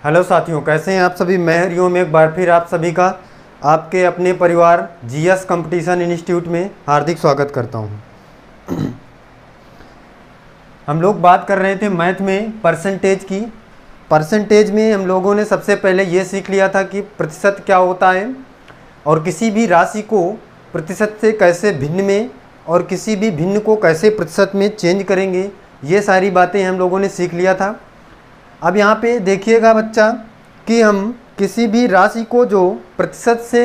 Hello साथियों, कैसे हैं आप सभी। मैं हरिओम एक बार फिर आप सभी का आपके अपने परिवार जीएस कंपटीशन इंस्टीट्यूट में हार्दिक स्वागत करता हूं। हम लोग बात कर रहे थे मैथ में परसेंटेज की। परसेंटेज में हम लोगों ने सबसे पहले ये सीख लिया था कि प्रतिशत क्या होता है और किसी भी राशि को प्रतिशत से कैसे भिन्न में और किसी भी भिन्न को कैसे प्रतिशत में चेंज करेंगे, ये सारी बातें हम लोगों ने सीख लिया था। अब यहाँ पे देखिएगा बच्चा कि हम किसी भी राशि को जो प्रतिशत से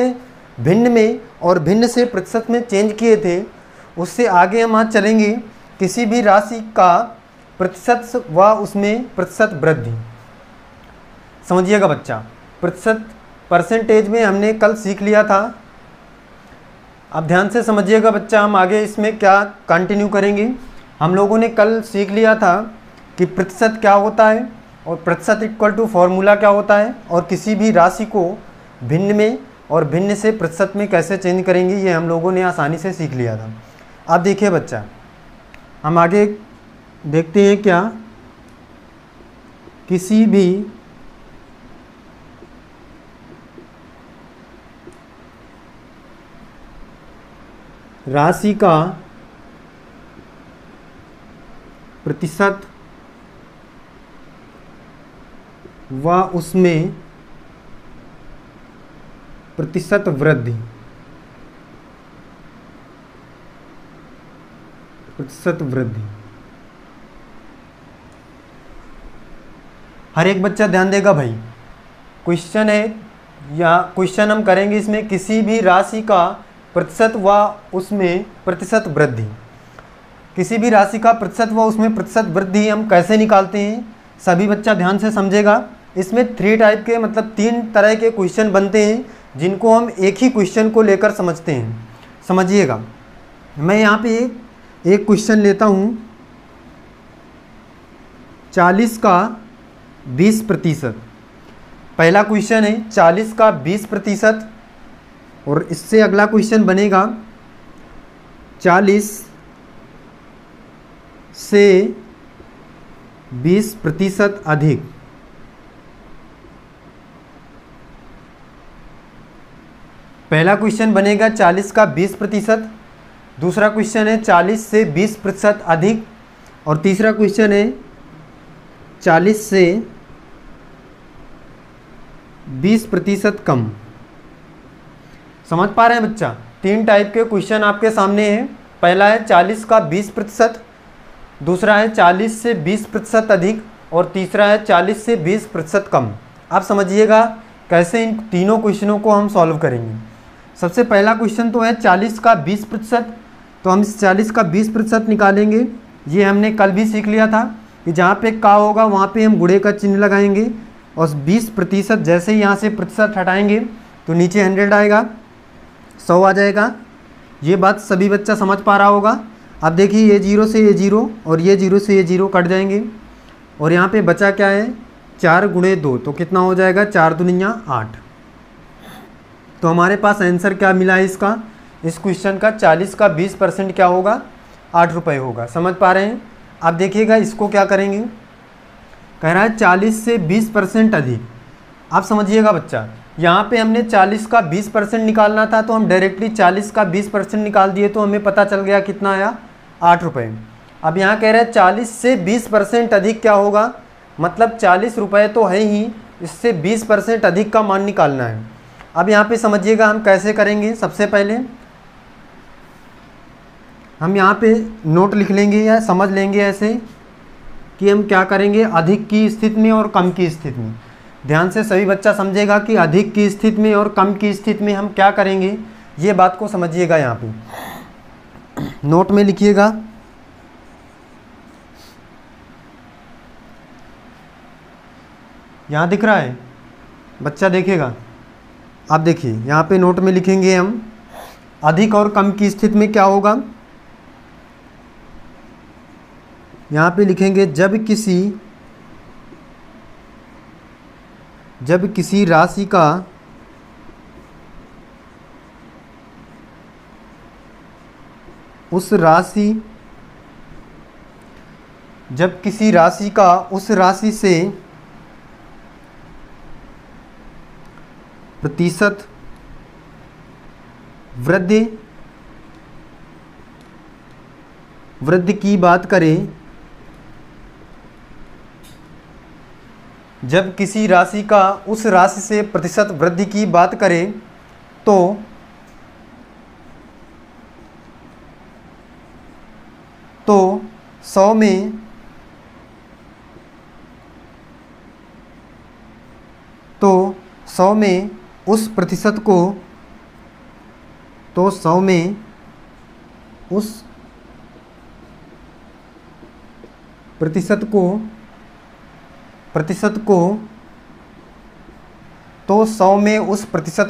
भिन्न में और भिन्न से प्रतिशत में चेंज किए थे, उससे आगे हम आज चलेंगे किसी भी राशि का प्रतिशत व उसमें प्रतिशत वृद्धि। समझिएगा बच्चा, प्रतिशत परसेंटेज में हमने कल सीख लिया था। अब ध्यान से समझिएगा बच्चा, हम आगे इसमें क्या कंटिन्यू करेंगे। हम लोगों ने कल सीख लिया था कि प्रतिशत क्या होता है और प्रतिशत इक्वल टू फॉर्मूला क्या होता है और किसी भी राशि को भिन्न में और भिन्न से प्रतिशत में कैसे चेंज करेंगे, ये हम लोगों ने आसानी से सीख लिया था। अब देखिए बच्चा, हम आगे देखते हैं क्या किसी भी राशि का प्रतिशत व उसमें प्रतिशत वृद्धि। प्रतिशत वृद्धि हर एक बच्चा ध्यान देगा भाई। क्वेश्चन है या क्वेश्चन हम करेंगे इसमें किसी भी राशि का प्रतिशत व उसमें प्रतिशत वृद्धि। किसी भी राशि का प्रतिशत व उसमें प्रतिशत वृद्धि हम कैसे निकालते हैं, सभी बच्चा ध्यान से समझेगा। इसमें 3 टाइप के मतलब 3 तरह के क्वेश्चन बनते हैं जिनको हम एक ही क्वेश्चन को लेकर समझते हैं। समझिएगा, मैं यहाँ पे एक क्वेश्चन लेता हूँ 40 का 20%। पहला क्वेश्चन है 40 का 20% और इससे अगला क्वेश्चन बनेगा 40 से 20% अधिक। पहला क्वेश्चन बनेगा 40 का 20%, दूसरा क्वेश्चन है 40 से 20% अधिक और तीसरा क्वेश्चन है 40 से 20% कम। समझ पा रहे हैं बच्चा, 3 टाइप के क्वेश्चन आपके सामने हैं। पहला है 40 का 20%, दूसरा है 40 से 20% अधिक और तीसरा है 40 से 20% कम। आप समझिएगा कैसे इन तीनों क्वेश्चनों को हम सॉल्व करेंगे। सबसे पहला क्वेश्चन तो है 40 का 20%, तो हम इस 40 का 20% निकालेंगे। ये हमने कल भी सीख लिया था कि जहाँ पे का होगा वहाँ पे हम गुणे का चिन्ह लगाएंगे और 20% जैसे ही यहाँ से प्रतिशत हटाएंगे तो नीचे 100 आएगा, 100 आ जाएगा। ये बात सभी बच्चा समझ पा रहा होगा। अब देखिए, ये 0 से ये 0 और ये 0 से ये 0 कट जाएंगे और यहाँ पे बचा क्या है 4 गुणे 2, तो कितना हो जाएगा 4 दूनिया 8। तो हमारे पास आंसर क्या मिला है इसका, इस क्वेश्चन का 40 का 20% क्या होगा 8 रुपये होगा। समझ पा रहे हैं। अब देखिएगा इसको क्या करेंगे, कह रहा है 40 से 20% अधिक। आप समझिएगा बच्चा, यहाँ पे हमने 40 का 20% निकालना था तो हम डायरेक्टली 40 का 20% निकाल दिए तो हमें पता चल गया कितना आया 8 रुपये। अब यहाँ कह रहे हैं 40 से 20% अधिक क्या होगा, मतलब 40 रुपये तो है ही, इससे 20% अधिक का मान निकालना है। अब यहाँ पे समझिएगा हम कैसे करेंगे। सबसे पहले हम यहाँ पे नोट लिख लेंगे या समझ लेंगे ऐसे कि हम क्या करेंगे अधिक की स्थिति में और कम की स्थिति में। ध्यान से सभी बच्चा समझेगा कि अधिक की स्थिति में और कम की स्थिति में हम क्या करेंगे, ये बात को समझिएगा। यहाँ पे नोट में लिखिएगा, यहाँ दिख रहा है बच्चा देखेगा। आप देखिए यहाँ पे नोट में लिखेंगे हम अधिक और कम की स्थिति में क्या होगा। यहाँ पे लिखेंगे जब किसी राशि का उस राशि जब किसी राशि का उस राशि से प्रतिशत वृद्धि की बात करें, जब किसी राशि का उस राशि से प्रतिशत वृद्धि की बात करें तो 100 में उस प्रतिशत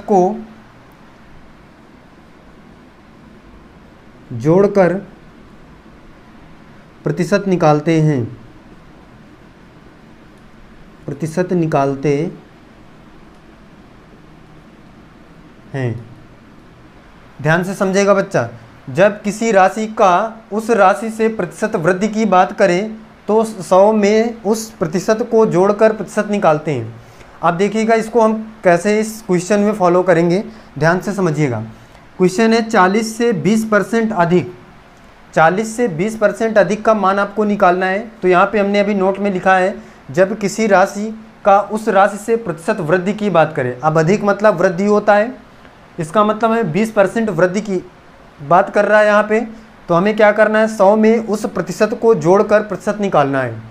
को जोड़कर प्रतिशत निकालते हैं, ध्यान से समझेगा बच्चा। जब किसी राशि का उस राशि से प्रतिशत वृद्धि की बात करें तो 100 में उस प्रतिशत को जोड़कर प्रतिशत निकालते हैं। अब देखिएगा इसको हम कैसे इस क्वेश्चन में फॉलो करेंगे, ध्यान से समझिएगा। क्वेश्चन है 40 से 20% अधिक, 40 से 20% अधिक का मान आपको निकालना है। तो यहाँ पे हमने अभी नोट में लिखा है जब किसी राशि का उस राशि से प्रतिशत वृद्धि की बात करें। अब अधिक मतलब वृद्धि होता है, इसका मतलब है 20% वृद्धि की बात कर रहा है यहाँ पे। तो हमें क्या करना है, 100 में उस प्रतिशत को जोड़कर प्रतिशत निकालना है।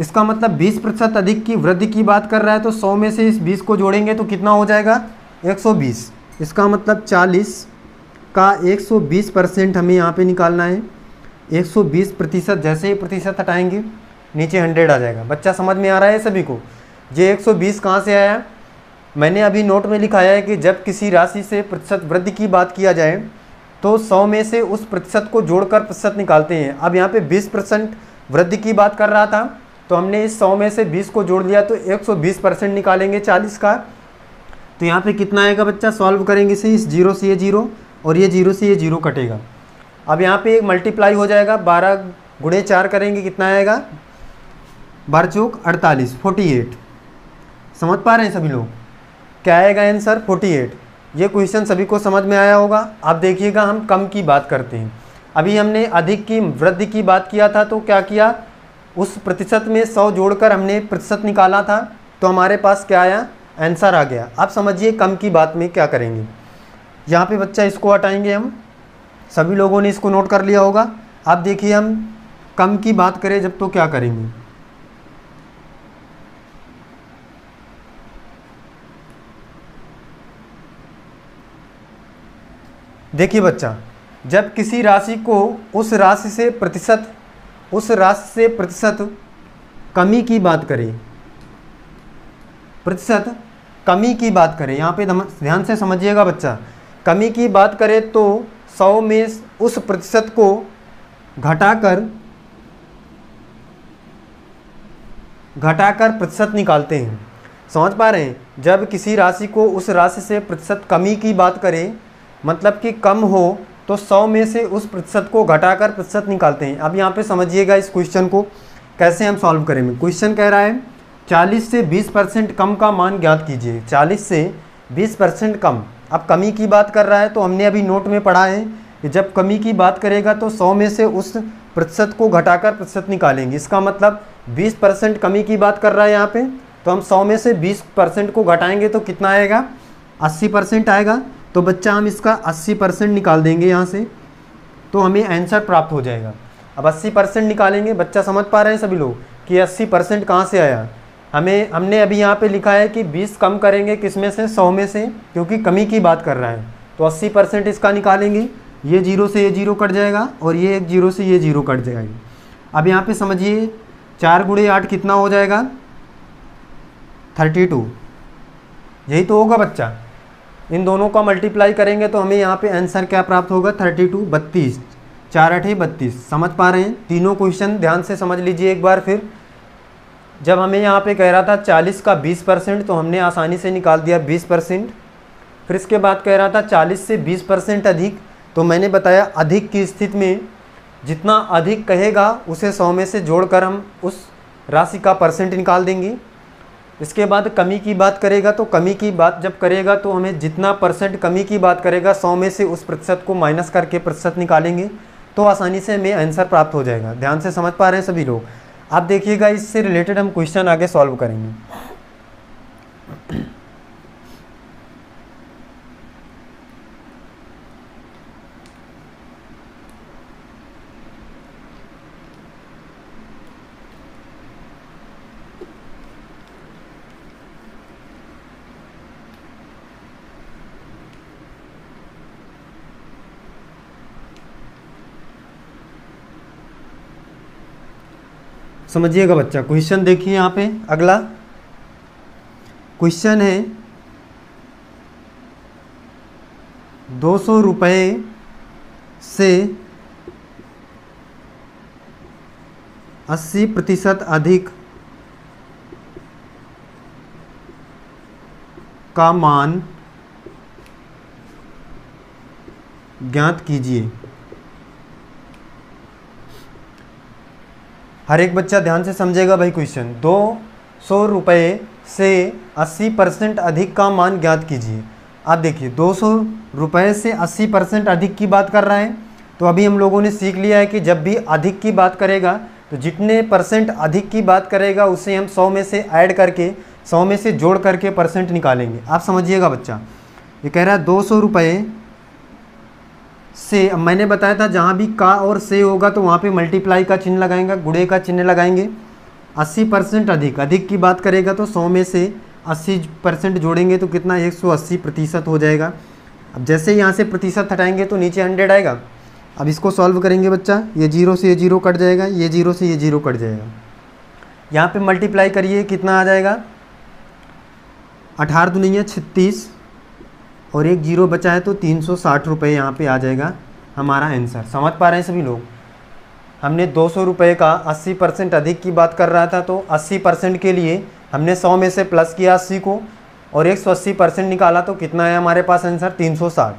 इसका मतलब 20% अधिक की वृद्धि की बात कर रहा है, तो 100 में से इस 20 को जोड़ेंगे तो कितना हो जाएगा, 120। इसका मतलब 40 का 120% हमें यहाँ पे निकालना है। 120%, जैसे ही प्रतिशत हटाएंगे नीचे 100 आ जाएगा। बच्चा समझ में आ रहा है सभी को? ये 120 कहाँ से आया? मैंने अभी नोट में लिखाया है कि जब किसी राशि से प्रतिशत वृद्धि की बात किया जाए तो 100 में से उस प्रतिशत को जोड़कर प्रतिशत निकालते हैं। अब यहाँ पे 20% वृद्धि की बात कर रहा था, तो हमने इस 100 में से 20 को जोड़ दिया तो 120% निकालेंगे 40 का। तो यहाँ पे कितना आएगा बच्चा, सॉल्व करेंगे इसे, इस 0 से ये 0 और ये 0 से ये 0 कटेगा। अब यहाँ पे मल्टीप्लाई हो जाएगा, 12 गुणे 4 करेंगे, कितना आएगा, 12 चौक 48, 48। समझ पा रहे हैं सभी लोग? क्या आएगा आंसर, 48। ये क्वेश्चन सभी को समझ में आया होगा। अब देखिएगा हम कम की बात करते हैं। अभी हमने अधिक की वृद्धि की बात किया था, तो क्या किया, उस प्रतिशत में 100 जोड़कर हमने प्रतिशत निकाला था, तो हमारे पास क्या आया, आंसर आ गया। अब समझिए कम की बात में क्या करेंगे। यहाँ पे बच्चा इसको हटाएंगे हम, सभी लोगों ने इसको नोट कर लिया होगा। अब देखिए हम कम की बात करें जब, तो क्या करेंगे, देखिए बच्चा, जब किसी राशि को उस राशि से प्रतिशत कमी की बात करें, प्रतिशत कमी की बात करें, यहाँ पे ध्यान से समझिएगा बच्चा, कमी की बात करें तो 100 में उस प्रतिशत को घटाकर प्रतिशत निकालते हैं। समझ पा रहे हैं? जब किसी राशि को उस राशि से प्रतिशत कमी की बात करें, मतलब कि कम हो, तो 100 में से उस प्रतिशत को घटाकर प्रतिशत निकालते हैं। अब यहाँ पे समझिएगा इस क्वेश्चन को कैसे हम सॉल्व करेंगे। क्वेश्चन कह रहा है 40 से 20% कम का मान ज्ञात कीजिए। 40 से 20% कम, अब कमी की बात कर रहा है, तो हमने अभी नोट में पढ़ा है कि जब कमी की बात करेगा तो 100 में से उस प्रतिशत को घटाकर प्रतिशत निकालेंगे। इसका मतलब 20% कमी की बात कर रहा है यहाँ पे, तो हम 100 में से 20% को घटाएंगे तो कितना आएगा, 80% आएगा। तो बच्चा हम इसका 80% निकाल देंगे यहाँ से, तो हमें आंसर प्राप्त हो जाएगा। अब 80% निकालेंगे। बच्चा समझ पा रहे हैं सभी लोग कि 80% कहाँ से आया? हमने अभी यहाँ पे लिखा है कि 20 कम करेंगे, किस में से, 100 में से, क्योंकि कमी की बात कर रहा है। तो 80% इसका निकालेंगे, ये 0 से ये 0 कट जाएगा और ये 0 से ये 0 कट जाएगा। अब यहाँ पे समझिए 4 गुणे 8 कितना हो जाएगा, 32। यही तो होगा बच्चा। इन दोनों का मल्टीप्लाई करेंगे तो हमें यहाँ पे आंसर क्या प्राप्त होगा, 32, 32, 4 8 32। समझ पा रहे हैं? तीनों क्वेश्चन ध्यान से समझ लीजिए एक बार फिर। जब हमें यहाँ पे कह रहा था 40 का 20%, तो हमने आसानी से निकाल दिया 20%। फिर इसके बाद कह रहा था 40 से 20% अधिक, तो मैंने बताया अधिक की स्थिति में जितना अधिक कहेगा उसे 100 में से जोड़कर हम उस राशि का परसेंट निकाल देंगे। इसके बाद कमी की बात करेगा, तो कमी की बात जब करेगा तो हमें जितना परसेंट कमी की बात करेगा 100 में से उस प्रतिशत को माइनस करके प्रतिशत निकालेंगे तो आसानी से हमें आंसर प्राप्त हो जाएगा। ध्यान से समझ पा रहे हैं सभी लोग। आप देखिएगा इससे रिलेटेड हम क्वेश्चन आगे सॉल्व करेंगे। समझिएगा बच्चा, क्वेश्चन देखिए यहाँ पे। अगला क्वेश्चन है 200 रुपये से 80% अधिक का मान ज्ञात कीजिए। हर एक बच्चा ध्यान से समझेगा भाई क्वेश्चन। 200 रुपये से 80% अधिक का मान ज्ञात कीजिए। आप देखिए 200 रुपये से 80% अधिक की बात कर रहा है, तो अभी हम लोगों ने सीख लिया है कि जब भी अधिक की बात करेगा तो जितने परसेंट अधिक की बात करेगा उसे हम 100 में से ऐड करके 100 में से जोड़ करके परसेंट निकालेंगे। आप समझिएगा बच्चा, ये कह रहा है 200 रुपये से, अब मैंने बताया था जहाँ भी का और से होगा तो वहाँ पे मल्टीप्लाई का चिन्ह लगाएंगे, गुणे का चिन्ह लगाएंगे। 80% अधिक की बात करेगा तो 100 में से 80% जोड़ेंगे तो कितना 180% हो जाएगा। अब जैसे यहाँ से प्रतिशत हटाएंगे तो नीचे 100 आएगा। अब इसको सॉल्व करेंगे बच्चा, ये 0 से ये 0 कट जाएगा, ये 0 से ये 0 कट जाएगा। यहाँ पे मल्टीप्लाई करिए, कितना आ जाएगा 18 दूनी 36 और एक 0 बचा है तो 360 रुपये यहाँ पे आ जाएगा हमारा आंसर। समझ पा रहे हैं सभी लोग। हमने 200 रुपये का 80% अधिक की बात कर रहा था, तो 80% के लिए हमने 100 में से प्लस किया 80 को और 180% निकाला तो कितना है हमारे पास आंसर 360।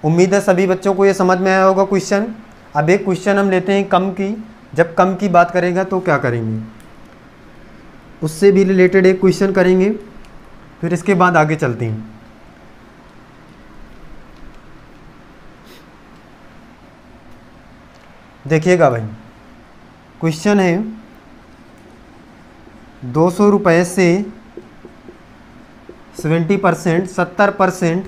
उम्मीद है सभी बच्चों को ये समझ में आया होगा क्वेश्चन। अब एक क्वेश्चन हम लेते हैं कम की। जब कम की बात करेगा तो क्या करेंगे, उससे भी रिलेटेड एक क्वेश्चन करेंगे, फिर इसके बाद आगे चलते हैं। देखिएगा भाई, क्वेश्चन है 200 रुपये से 70%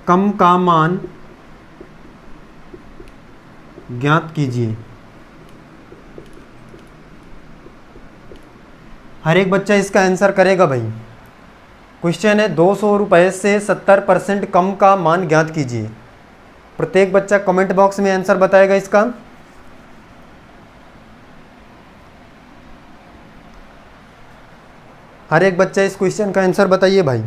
कम का मान ज्ञात कीजिए। हर एक बच्चा इसका आंसर करेगा भाई। क्वेश्चन है 200 रुपये से 70% कम का मान ज्ञात कीजिए। प्रत्येक बच्चा कमेंट बॉक्स में आंसर बताएगा इसका। हर एक बच्चा इस क्वेश्चन का आंसर बताइए भाई।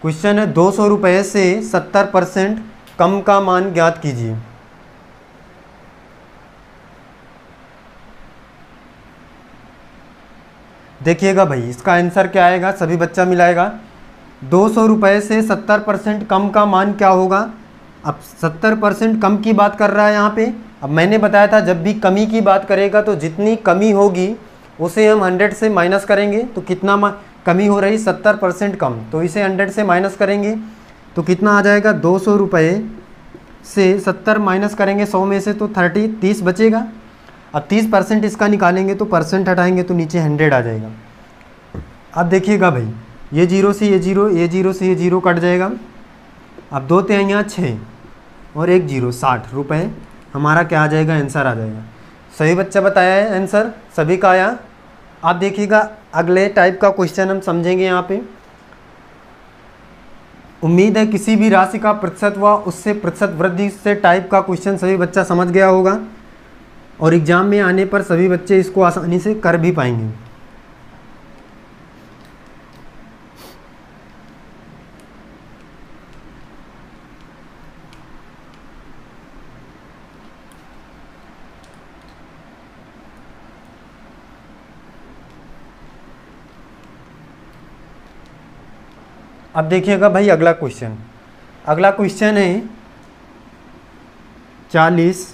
क्वेश्चन है 200 रुपये से 70% कम का मान ज्ञात कीजिए। देखिएगा भाई, इसका आंसर क्या आएगा, सभी बच्चा मिलाएगा। 200 रुपये से 70% कम का मान क्या होगा। अब 70% कम की बात कर रहा है यहाँ पे। अब मैंने बताया था जब भी कमी की बात करेगा तो जितनी कमी होगी उसे हम 100 से माइनस करेंगे तो कितना कमी हो रही 70% कम, तो इसे 100 से माइनस करेंगे तो कितना आ जाएगा 200 रुपये से 70 माइनस करेंगे 100 में से तो 30 बचेगा। अब 30% इसका निकालेंगे तो परसेंट हटाएंगे तो नीचे 100 आ जाएगा। अब देखिएगा भाई, ये 0 से ये 0, ये 0 से ये 0 कट जाएगा। अब 2 तिहाइयाँ 6 और एक 0, 60 रुपये हमारा क्या आ जाएगा, आंसर आ जाएगा। सही बच्चा बताया है आंसर सभी का आया। आप देखिएगा अगले टाइप का क्वेश्चन हम समझेंगे यहाँ पे। उम्मीद है किसी भी राशि का प्रतिशत व उससे प्रतिशत वृद्धि से टाइप का क्वेश्चन सभी बच्चा समझ गया होगा और एग्ज़ाम में आने पर सभी बच्चे इसको आसानी से कर भी पाएंगे। अब देखिएगा भाई अगला क्वेश्चन। अगला क्वेश्चन है 40,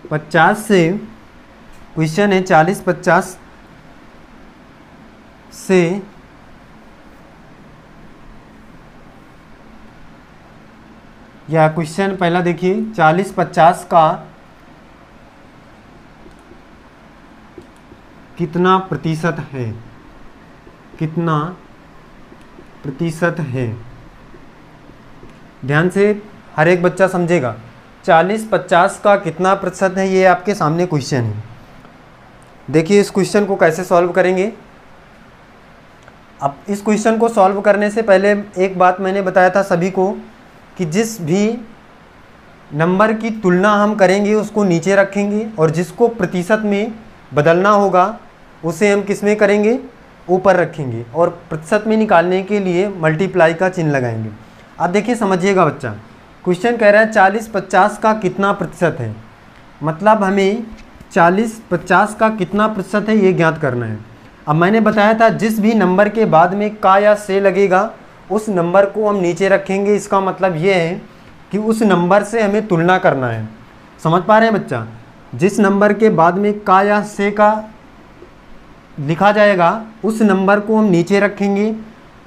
50 से क्वेश्चन है 40-50 से या क्वेश्चन पहला देखिए 40-50 का कितना प्रतिशत है, कितना प्रतिशत है। ध्यान से हर एक बच्चा समझेगा। 40-50 का कितना प्रतिशत है, ये आपके सामने क्वेश्चन है। देखिए इस क्वेश्चन को कैसे सॉल्व करेंगे। अब इस क्वेश्चन को सॉल्व करने से पहले एक बात मैंने बताया था सभी को कि जिस भी नंबर की तुलना हम करेंगे उसको नीचे रखेंगे और जिसको प्रतिशत में बदलना होगा उसे हम किस में करेंगे, ऊपर रखेंगे और प्रतिशत में निकालने के लिए मल्टीप्लाई का चिन्ह लगाएंगे। अब देखिए समझिएगा बच्चा, क्वेश्चन कह रहा है 40-50 का कितना प्रतिशत है, मतलब हमें 40-50 का कितना प्रतिशत है ये ज्ञात करना है। अब मैंने बताया था जिस भी नंबर के बाद में का या से लगेगा उस नंबर को हम नीचे रखेंगे। इसका मतलब ये है कि उस नंबर से हमें तुलना करना है। समझ पा रहे हैं बच्चा, जिस नंबर के बाद में का या से का लिखा जाएगा उस नंबर को हम नीचे रखेंगे।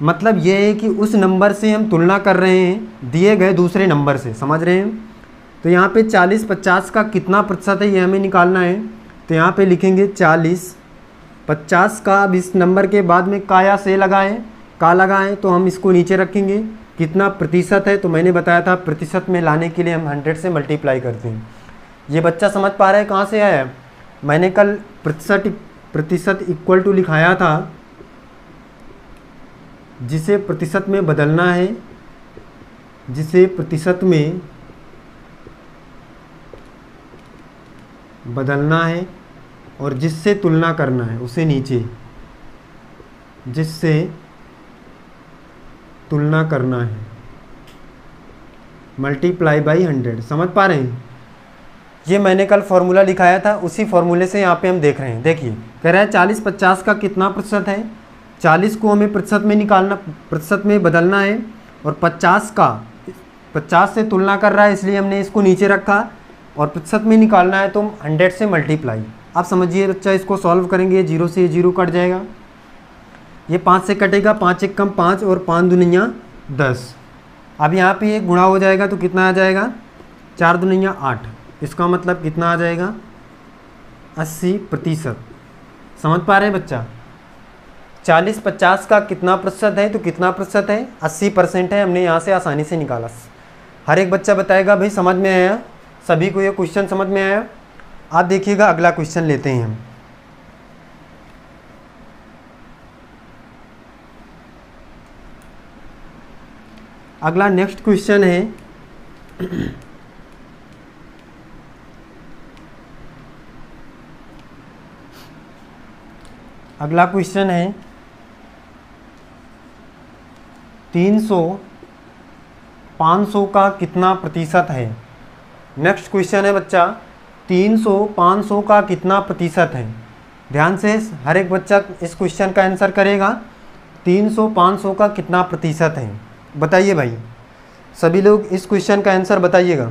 मतलब ये है कि उस नंबर से हम तुलना कर रहे हैं दिए गए दूसरे नंबर से। समझ रहे हैं। तो यहाँ पे 40-50 का कितना प्रतिशत है ये हमें निकालना है। तो यहाँ पे लिखेंगे 40-50 का। अब इस नंबर के बाद में का या से लगाएं, का लगाएं तो हम इसको नीचे रखेंगे। कितना प्रतिशत है, तो मैंने बताया था प्रतिशत में लाने के लिए हम 100 से मल्टीप्लाई करते हैं। ये बच्चा समझ पा रहा है कहाँ से आया। मैंने कल प्रतिशत इक्वल टू लिखाया था, जिसे प्रतिशत में बदलना है, जिसे प्रतिशत में बदलना है और जिससे तुलना करना है उसे नीचे, जिससे तुलना करना है, मल्टीप्लाई बाई 100। समझ पा रहे हैं। ये मैंने कल फॉर्मूला लिखाया था, उसी फॉर्मूले से यहाँ पे हम देख रहे हैं। देखिए कह रहा है 40-50 का कितना प्रतिशत है। 40 को हमें प्रतिशत में निकालना, प्रतिशत में बदलना है और 50 से तुलना कर रहा है इसलिए हमने इसको नीचे रखा और प्रतिशत में निकालना है तो 100 से मल्टीप्लाई। आप समझिए बच्चा, इसको सॉल्व करेंगे 0 से 0 कट जाएगा, ये 5 से कटेगा, 5 एक कम 5 और 5 दूनिया 10। अब यहाँ पे ये गुणा हो जाएगा तो कितना आ जाएगा, 4 दूनिया 8। इसका मतलब कितना आ जाएगा, 80%। समझ पा रहे हैं बच्चा। 40-50 का कितना प्रतिशत है, तो कितना प्रतिशत है, 80% है। हमने यहाँ से आसानी से निकाला। हर एक बच्चा बताएगा भाई समझ में आया, सभी को ये क्वेश्चन समझ में आया। आप देखिएगा अगला क्वेश्चन लेते हैं हम। अगला नेक्स्ट क्वेश्चन है अगला क्वेश्चन है 300-500 का कितना प्रतिशत है। नेक्स्ट क्वेश्चन है बच्चा 300-500 का कितना प्रतिशत है। ध्यान से हर एक बच्चा इस क्वेश्चन का आंसर करेगा। 300-500 का कितना प्रतिशत है, बताइए भाई। सभी लोग इस क्वेश्चन का आंसर बताइएगा।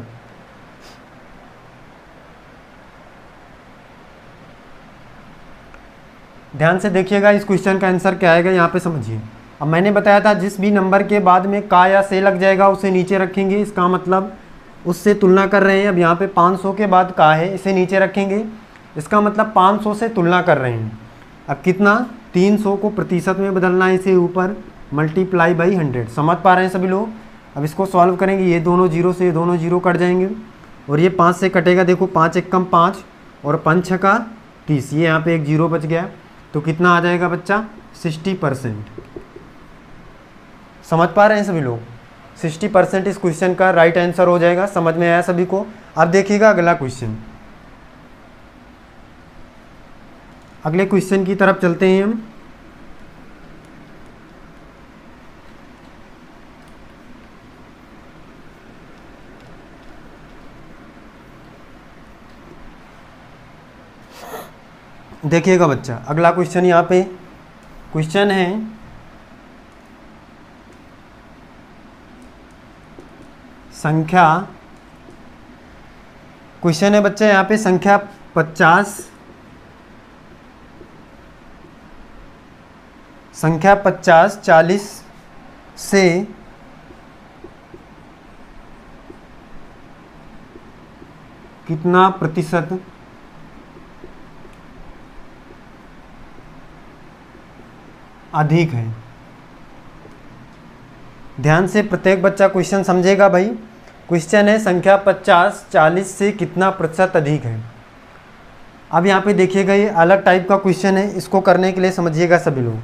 ध्यान से देखिएगा इस क्वेश्चन का आंसर क्या आएगा, यहाँ पे समझिए। अब मैंने बताया था जिस भी नंबर के बाद में का या से लग जाएगा उसे नीचे रखेंगे। इसका मतलब उससे तुलना कर रहे हैं। अब यहाँ पे 500 के बाद का है, इसे नीचे रखेंगे। इसका मतलब 500 से तुलना कर रहे हैं। अब कितना, 300 को प्रतिशत में बदलना है, इसे ऊपर मल्टीप्लाई बाई 100। समझ पा रहे हैं सभी लोग। अब इसको सॉल्व करेंगे, ये दोनों जीरो से ये दोनों जीरो कट जाएंगे और ये 5 से कटेगा। देखो 5 एक कम 5 और 5 छका 30, ये यहाँ पे एक जीरो बच गया। तो कितना आ जाएगा बच्चा, 60%। समझ पा रहे हैं सभी लोग। 60% इस क्वेश्चन का राइट आंसर हो जाएगा। समझ में आया सभी को। अब देखिएगा अगला क्वेश्चन। अगले क्वेश्चन की तरफ चलते हैं हम। देखिएगा बच्चा अगला क्वेश्चन, यहाँ पे क्वेश्चन है संख्या, क्वेश्चन है बच्चा यहाँ पे संख्या 50 संख्या 50 40 से कितना प्रतिशत अधिक है। ध्यान से प्रत्येक बच्चा क्वेश्चन समझेगा भाई। क्वेश्चन है संख्या 50 40 से कितना प्रतिशत अधिक है। अब यहाँ पे देखिएगा, ये अलग टाइप का क्वेश्चन है, इसको करने के लिए समझिएगा सभी लोग।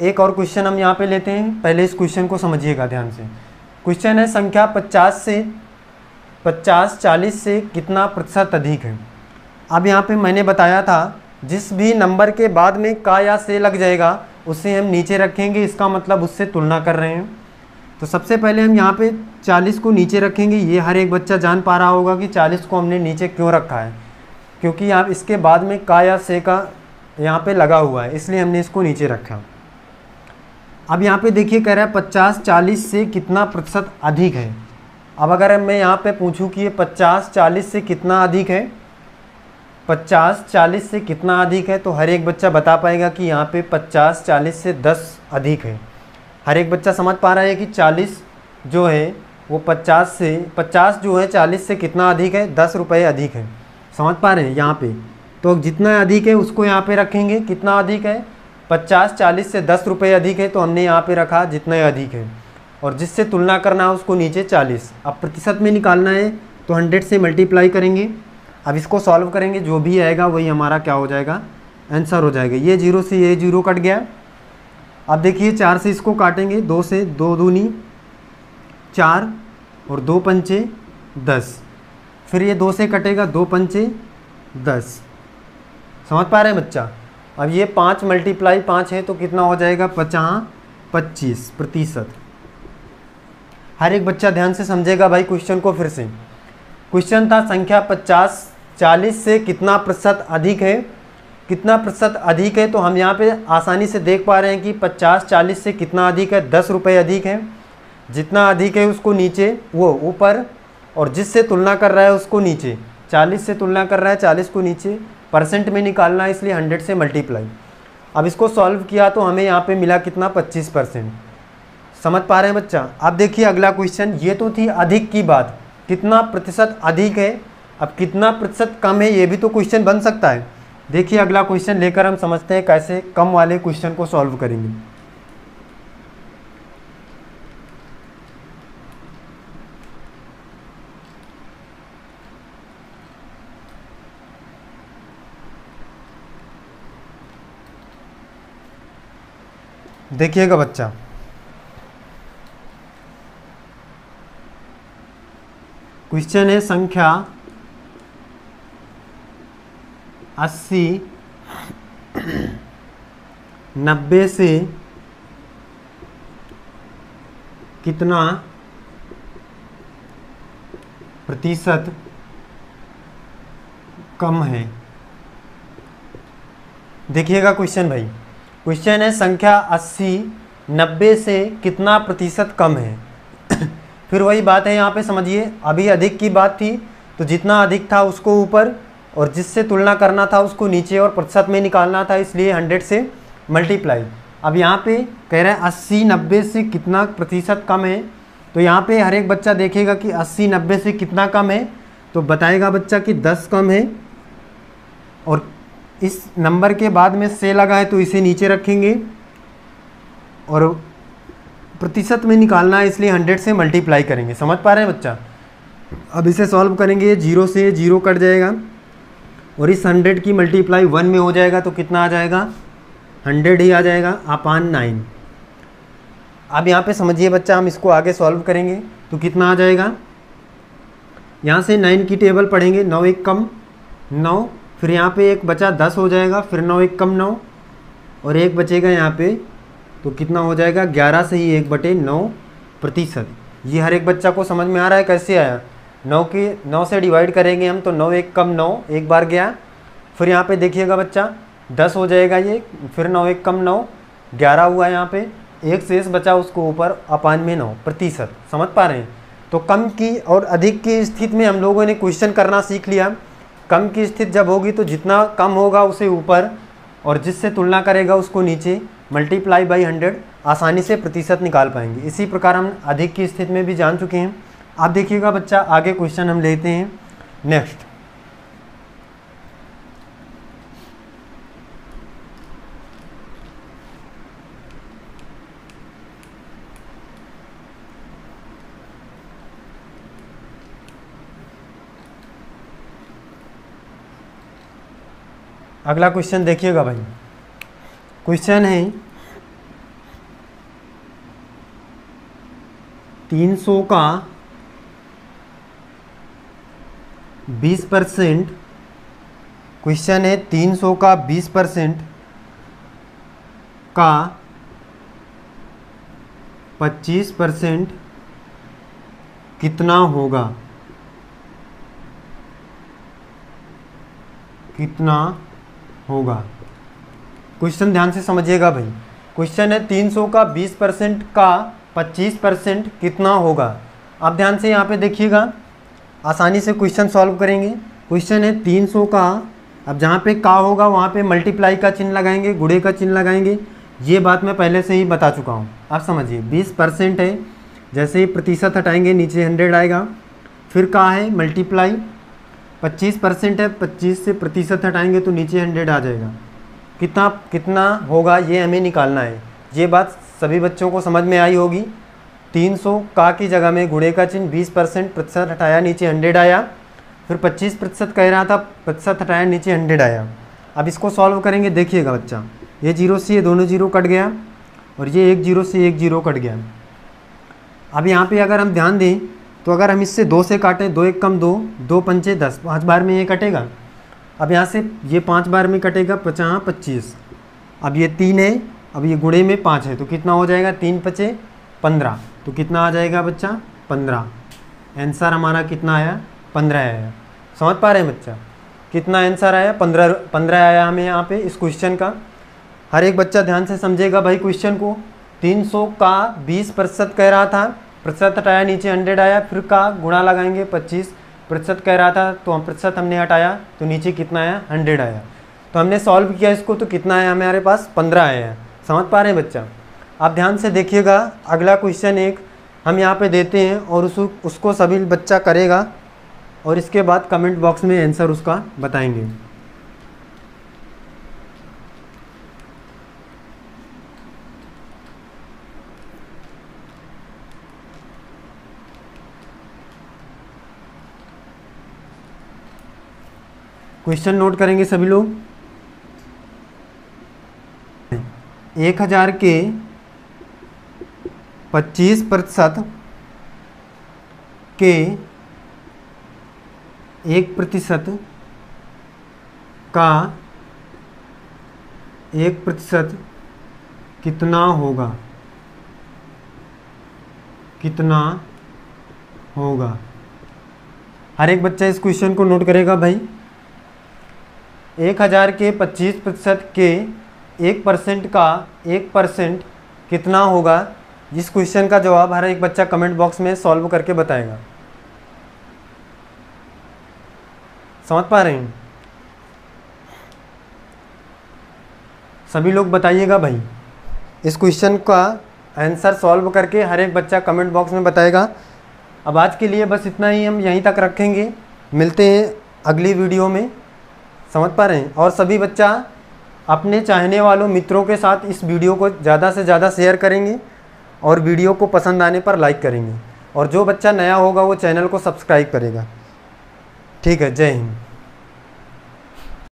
एक और क्वेश्चन हम यहाँ पे लेते हैं, पहले इस क्वेश्चन को समझिएगा ध्यान से। क्वेश्चन है संख्या 50 40 से कितना प्रतिशत अधिक है। अब यहाँ पे मैंने बताया था जिस भी नंबर के बाद में का या से लग जाएगा उसे हम नीचे रखेंगे, इसका मतलब उससे तुलना कर रहे हैं। तो सबसे पहले हम यहाँ पे 40 को नीचे रखेंगे। ये हर एक बच्चा जान पा रहा होगा कि 40 को हमने नीचे क्यों रखा है, क्योंकि यहाँ इसके बाद में का या से का यहाँ पे लगा हुआ है, इसलिए हमने इसको नीचे रखा। अब यहाँ पे देखिए कह रहा है 50 40 से कितना प्रतिशत अधिक है। अब अगर मैं यहाँ पे पूछूं कि ये 50 40 से कितना अधिक है, 50 40 से कितना अधिक है, तो हर एक बच्चा बता पाएगा कि यहाँ पे 50 40 से 10 अधिक है। हर एक बच्चा समझ पा रहा है कि 40 जो है वो 50 जो है 40 से कितना अधिक है, 10 रुपये अधिक है। समझ पा रहे हैं यहाँ पे। तो जितना अधिक है उसको यहाँ पे रखेंगे। कितना अधिक है, 50 40 से 10 रुपये अधिक है, तो हमने यहाँ पे रखा जितना अधिक है, और जिससे तुलना करना है उसको नीचे 40। अब प्रतिशत में निकालना है तो 100 से मल्टीप्लाई करेंगे। अब इसको सॉल्व करेंगे, जो भी आएगा वही हमारा क्या हो जाएगा, आंसर हो जाएगा। ये 0 से ये 0 कट गया। अब देखिए 4 से इसको काटेंगे, 2 से 2 दूनी 4 और 2 पंचे 10। फिर ये 2 से कटेगा, 2 पंचे 10। समझ पा रहे हैं बच्चा। अब ये 5 मल्टीप्लाई 5 है तो कितना हो जाएगा, 25 प्रतिशत। हर एक बच्चा ध्यान से समझेगा भाई क्वेश्चन को। फिर से क्वेश्चन था संख्या 50 40 से कितना प्रतिशत अधिक है। कितना प्रतिशत अधिक है, तो हम यहाँ पे आसानी से देख पा रहे हैं कि 50 40 से कितना अधिक है, 10 रुपये अधिक है। जितना अधिक है उसको नीचे, वो ऊपर, और जिससे तुलना कर रहा है उसको नीचे। 40 से तुलना कर रहा है, 40 को नीचे परसेंट में निकालना है, इसलिए 100 से मल्टीप्लाई। अब इसको सॉल्व किया तो हमें यहाँ पे मिला कितना, 25%। समझ पा रहे हैं बच्चा। अब देखिए अगला क्वेश्चन, ये तो थी अधिक की बात, कितना प्रतिशत अधिक है। अब कितना प्रतिशत कम है, ये भी तो क्वेश्चन बन सकता है। देखिए अगला क्वेश्चन लेकर हम समझते हैं कैसे कम वाले क्वेश्चन को सॉल्व करेंगे। देखिएगा बच्चा, क्वेश्चन है संख्या 80 90 से कितना प्रतिशत कम है। देखिएगा क्वेश्चन भाई, क्वेश्चन है संख्या 80 90 से कितना प्रतिशत कम है। फिर वही बात है यहाँ पे समझिए, अभी अधिक की बात थी तो जितना अधिक था उसको ऊपर, और जिससे तुलना करना था उसको नीचे, और प्रतिशत में निकालना था, इसलिए 100 से मल्टीप्लाई। अब यहाँ पे कह रहा है 80 90 से कितना प्रतिशत कम है। तो यहाँ पे हर एक बच्चा देखेगा कि 80 90 से कितना कम है, तो बताएगा बच्चा कि 10 कम है, और इस नंबर के बाद में से लगा है तो इसे नीचे रखेंगे, और प्रतिशत में निकालना है, इसलिए 100 से मल्टीप्लाई करेंगे। समझ पा रहे हैं बच्चा। अब इसे सॉल्व करेंगे, 0 से 0 कट जाएगा, और इस 100 की मल्टीप्लाई 1 में हो जाएगा तो कितना आ जाएगा, 100 ही आ जाएगा अपान 9। अब यहाँ पे समझिए बच्चा, हम इसको आगे सॉल्व करेंगे तो कितना आ जाएगा, यहाँ से 9 की टेबल पढ़ेंगे, 9 1 कम 9, फिर यहाँ पे एक बचा 10 हो जाएगा, फिर 9 1 कम 9, और एक बचेगा यहाँ पे, तो कितना हो जाएगा 11 से ही 1/9 प्रतिशत। ये हर एक बच्चा को समझ में आ रहा है कैसे आया। 9 से डिवाइड करेंगे हम तो 9 1 कम 9 एक बार गया, फिर यहाँ पे देखिएगा बच्चा 10 हो जाएगा ये, फिर 9 1 कम 9 11 हुआ, यहाँ पे एक शेष बचा उसको ऊपर अपान में 9 प्रतिशत। समझ पा रहे हैं। तो कम की और अधिक की स्थिति में हम लोगों ने क्वेश्चन करना सीख लिया। कम की स्थिति जब होगी तो जितना कम होगा उसे ऊपर, और जिससे तुलना करेगा उसको नीचे, मल्टीप्लाई बाई 100 आसानी से प्रतिशत निकाल पाएंगे। इसी प्रकार हम अधिक की स्थिति में भी जान चुके हैं। आप देखिएगा बच्चा, आगे क्वेश्चन हम लेते हैं नेक्स्ट। अगला क्वेश्चन देखिएगा भाई। क्वेश्चन है 300 का 20%। क्वेश्चन है 300 का 20% का 25% कितना होगा? कितना होगा? क्वेश्चन ध्यान से समझिएगा भाई। क्वेश्चन है 300 का 20% का 25% कितना होगा। आप ध्यान से यहाँ पे देखिएगा, आसानी से क्वेश्चन सॉल्व करेंगे। क्वेश्चन है 300 का, अब जहाँ पे का होगा वहाँ पे मल्टीप्लाई का चिन्ह लगाएंगे, गुणे का चिन्ह लगाएंगे। ये बात मैं पहले से ही बता चुका हूँ, आप समझिए। 20% है, जैसे ही प्रतिशत हटाएंगे नीचे 100 आएगा। फिर का है मल्टीप्लाई, 25% है, 25 से प्रतिशत हटाएंगे तो नीचे 100 आ जाएगा। कितना कितना होगा ये हमें निकालना है। ये बात सभी बच्चों को समझ में आई होगी। 300 का की जगह में गुणे का चिन्ह, 20% प्रतिशत हटाया नीचे 100 आया। फिर 25% कह रहा था, प्रतिशत हटाया नीचे 100 आया। अब इसको सॉल्व करेंगे, देखिएगा बच्चा। ये 0 से ये दोनों 0 कट गया और ये 1 0 से 1 0 कट गया। अब यहाँ पे अगर हम ध्यान दें तो अगर हम इससे 2 से काटें, 2 1 कम 2, 2 पंचे 10, 5 बार में ये कटेगा। अब यहाँ से ये 5 बार में कटेगा, 50 25। अब ये 3 है, अब ये गुणे में 5 है तो कितना हो जाएगा? 3 5 15। तो कितना आ जाएगा बच्चा? 15। आंसर हमारा कितना आया? 15 आया। समझ पा रहे हैं बच्चा? कितना आंसर आया? 15 आया हमें यहाँ पे इस क्वेश्चन का। हर एक बच्चा ध्यान से समझेगा भाई क्वेश्चन को। 300 का 20% कह रहा था, प्रतिशत हटाया नीचे 100 आया। फिर का गुणा लगाएंगे, 25% कह रहा था तो हम प्रतिशत हमने हटाया तो नीचे कितना आया? 100 आया। तो हमने सॉल्व किया इसको तो कितना आया हमारे पास? 15 आया है। समझ पा रहे हैं बच्चा? आप ध्यान से देखिएगा। अगला क्वेश्चन एक हम यहाँ पे देते हैं और उसको सभी बच्चा करेगा और इसके बाद कमेंट बॉक्स में आंसर उसका बताएंगे। क्वेश्चन नोट करेंगे सभी लोग। 1000 के 25% के 1% का 1% कितना होगा? कितना होगा? हर एक बच्चा इस क्वेश्चन को नोट करेगा भाई। 1000 के 25% के 1% का 1% कितना होगा? इस क्वेश्चन का जवाब हर एक बच्चा कमेंट बॉक्स में सॉल्व करके बताएगा। समझ पा रहे हैं? सभी लोग बताइएगा भाई। इस क्वेश्चन का आंसर सॉल्व करके हर एक बच्चा कमेंट बॉक्स में बताएगा। अब आज के लिए बस इतना ही हम यहीं तक रखेंगे। मिलते हैं अगली वीडियो में। समझ पा रहे हैं? और सभी बच्चा अपने चाहने वालों मित्रों के साथ इस वीडियो को ज़्यादा से ज़्यादा शेयर करेंगे और वीडियो को पसंद आने पर लाइक करेंगे। और जो बच्चा नया होगा वो चैनल को सब्सक्राइब करेगा। ठीक है, जय हिंद।